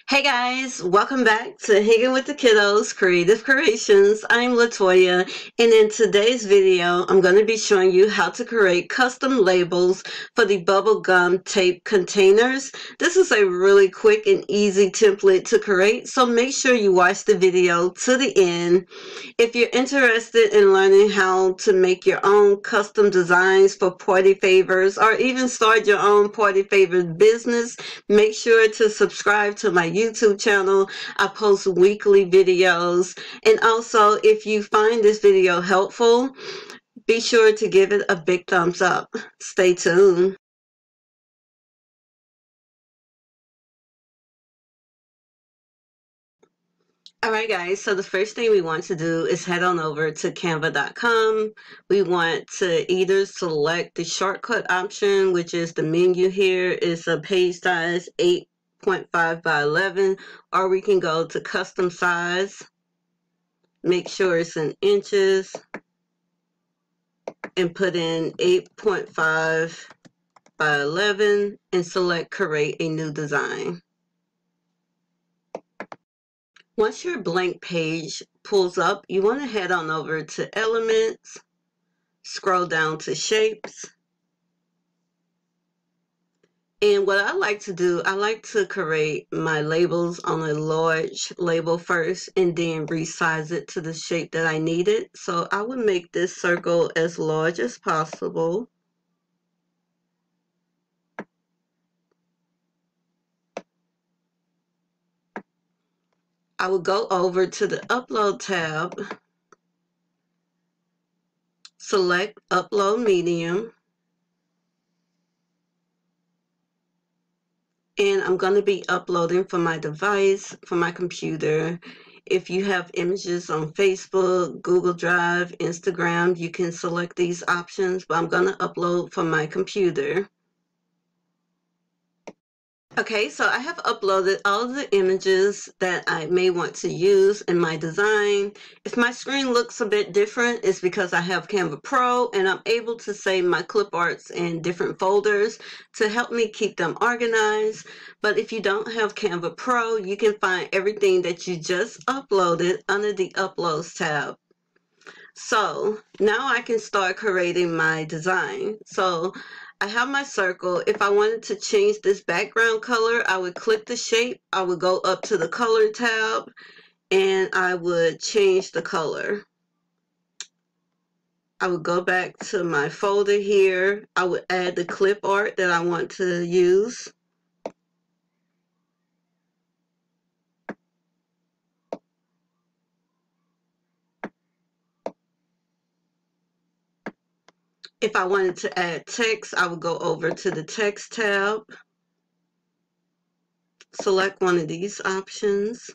Hey guys, welcome back to Hanging with the Kiddos Creative Creations. I'm Latoya, and in today's video, I'm going to be showing you how to create custom labels for the bubble gum tape containers. This is a really quick and easy template to create, so make sure you watch the video to the end. If you're interested in learning how to make your own custom designs for party favors or even start your own party favor business, make sure to subscribe to my YouTube channel. I post weekly videos. And also, if you find this video helpful, be sure to give it a big thumbs up. Stay tuned. Alright guys, so the first thing we want to do is head on over to canva.com. We want to either select the shortcut option, which is the menu here, is a page size 8.5 by 11, or we can go to custom size, make sure it's in inches, and put in 8.5 by 11 and select create a new design. Once your blank page pulls up, you want to head on over to Elements, scroll down to Shapes. And what I like to do, I like to create my labels on a large label first and then resize it to the shape that I need it. So I would make this circle as large as possible. I will go over to the Upload tab, select Upload Medium, and I'm going to be uploading from my device, from my computer. If you have images on Facebook, Google Drive, Instagram, you can select these options, but I'm going to upload from my computer. Okay, so I have uploaded all of the images that I may want to use in my design. If my screen looks a bit different, it's because I have Canva Pro and I'm able to save my clip arts in different folders to help me keep them organized. But if you don't have Canva Pro, you can find everything that you just uploaded under the Uploads tab. So now I can start creating my design. So I have my circle. If I wanted to change this background color, I would click the shape. I would go up to the color tab and I would change the color. I would go back to my folder here. I would add the clip art that I want to use. If I wanted to add text, I would go over to the text tab, select one of these options.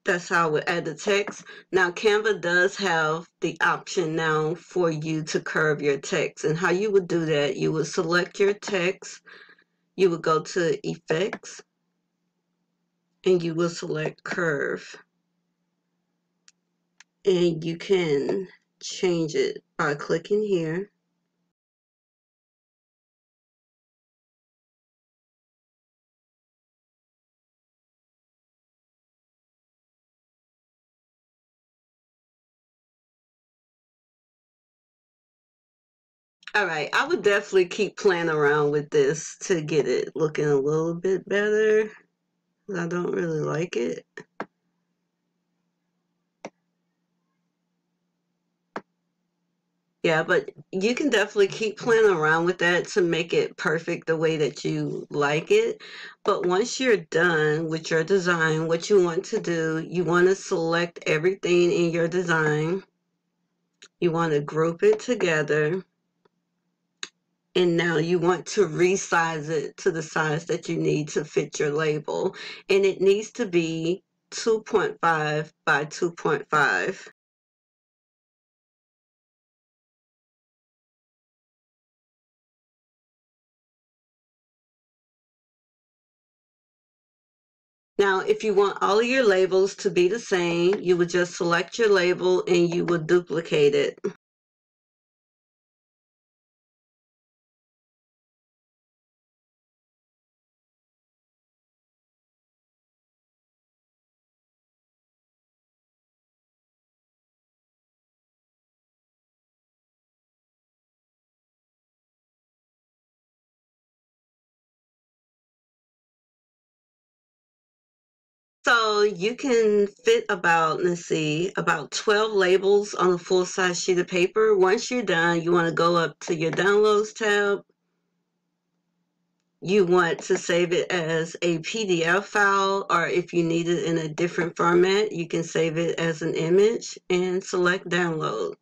That's how I would add the text. Now Canva does have the option now for you to curve your text, and how you would do that, you would select your text, you would go to Effects, and you will select Curve, and you can change it by clicking here. All right, I would definitely keep playing around with this to get it looking a little bit better. I don't really like it. Yeah, but you can definitely keep playing around with that to make it perfect the way that you like it. But once you're done with your design, what you want to do, you want to select everything in your design. You want to group it together. And now you want to resize it to the size that you need to fit your label. And it needs to be 2.5 by 2.5. Now, if you want all of your labels to be the same, you would just select your label and you would duplicate it. So you can fit about, let's see, about 12 labels on a full-size sheet of paper. Once you're done, you want to go up to your Downloads tab. You want to save it as a PDF file, or if you need it in a different format, you can save it as an image and select Download.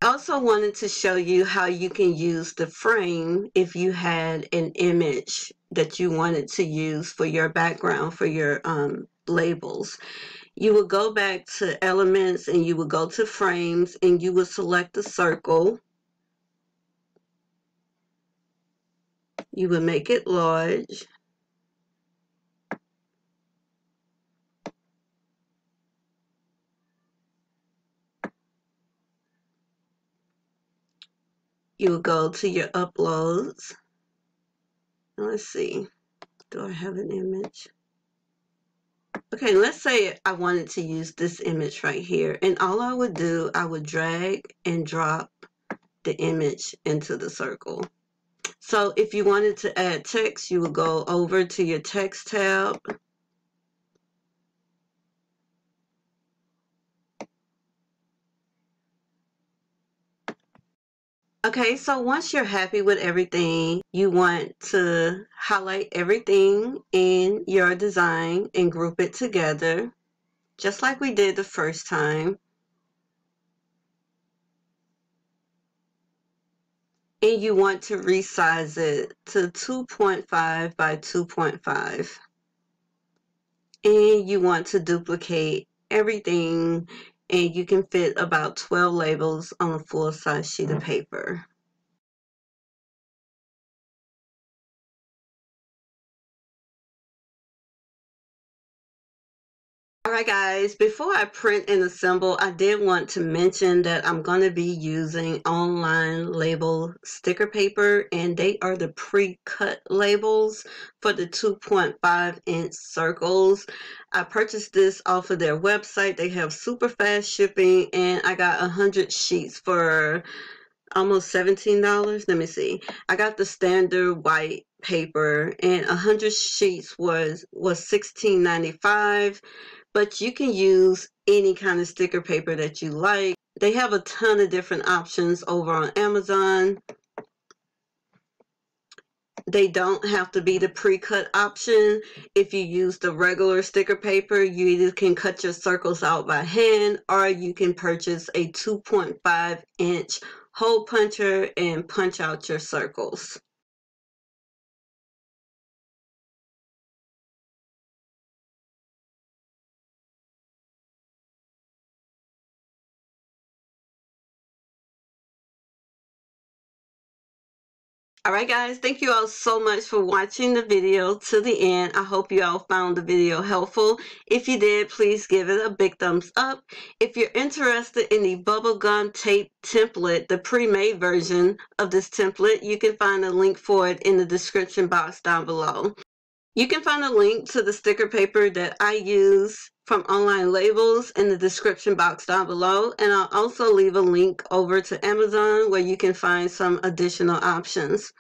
I also wanted to show you how you can use the frame if you had an image that you wanted to use for your background, for your labels. You would go back to Elements and you would go to Frames and you would select a circle. You would make it large. You would go to your uploads. Let's see, do I have an image? Okay, let's say I wanted to use this image right here, and all I would do, I would drag and drop the image into the circle. So if you wanted to add text, you would go over to your text tab. Okay, so once you're happy with everything, you want to highlight everything in your design and group it together, just like we did the first time. And you want to resize it to 2.5 by 2.5. And you want to duplicate everything, and you can fit about 12 labels on a full-size sheet of paper. Alright guys, before I print and assemble, I did want to mention that I'm going to be using online label sticker paper, and they are the pre-cut labels for the 2.5-inch circles. I purchased this off of their website. They have super fast shipping, and I got 100 sheets for almost $17. Let me see. I got the standard white paper, and 100 sheets was $16.95. But you can use any kind of sticker paper that you like. They have a ton of different options over on Amazon. They don't have to be the pre-cut option. If you use the regular sticker paper, you either can cut your circles out by hand, or you can purchase a 2.5-inch hole puncher and punch out your circles. Alright guys, thank you all so much for watching the video to the end. I hope you all found the video helpful. If you did, please give it a big thumbs up. If you're interested in the bubble gum tape template, the pre-made version of this template, you can find a link for it in the description box down below. You can find a link to the sticker paper that I use from online labels in the description box down below, and I'll also leave a link over to Amazon where you can find some additional options.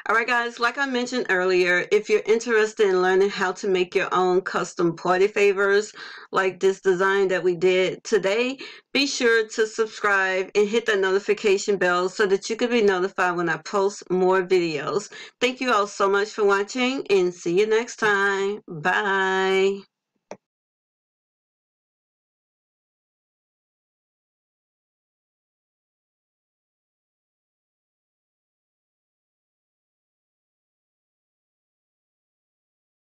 Alright guys, like I mentioned earlier, if you're interested in learning how to make your own custom party favors like this design that we did today, be sure to subscribe and hit that notification bell so that you can be notified when I post more videos. Thank you all so much for watching, and see you next time. Bye.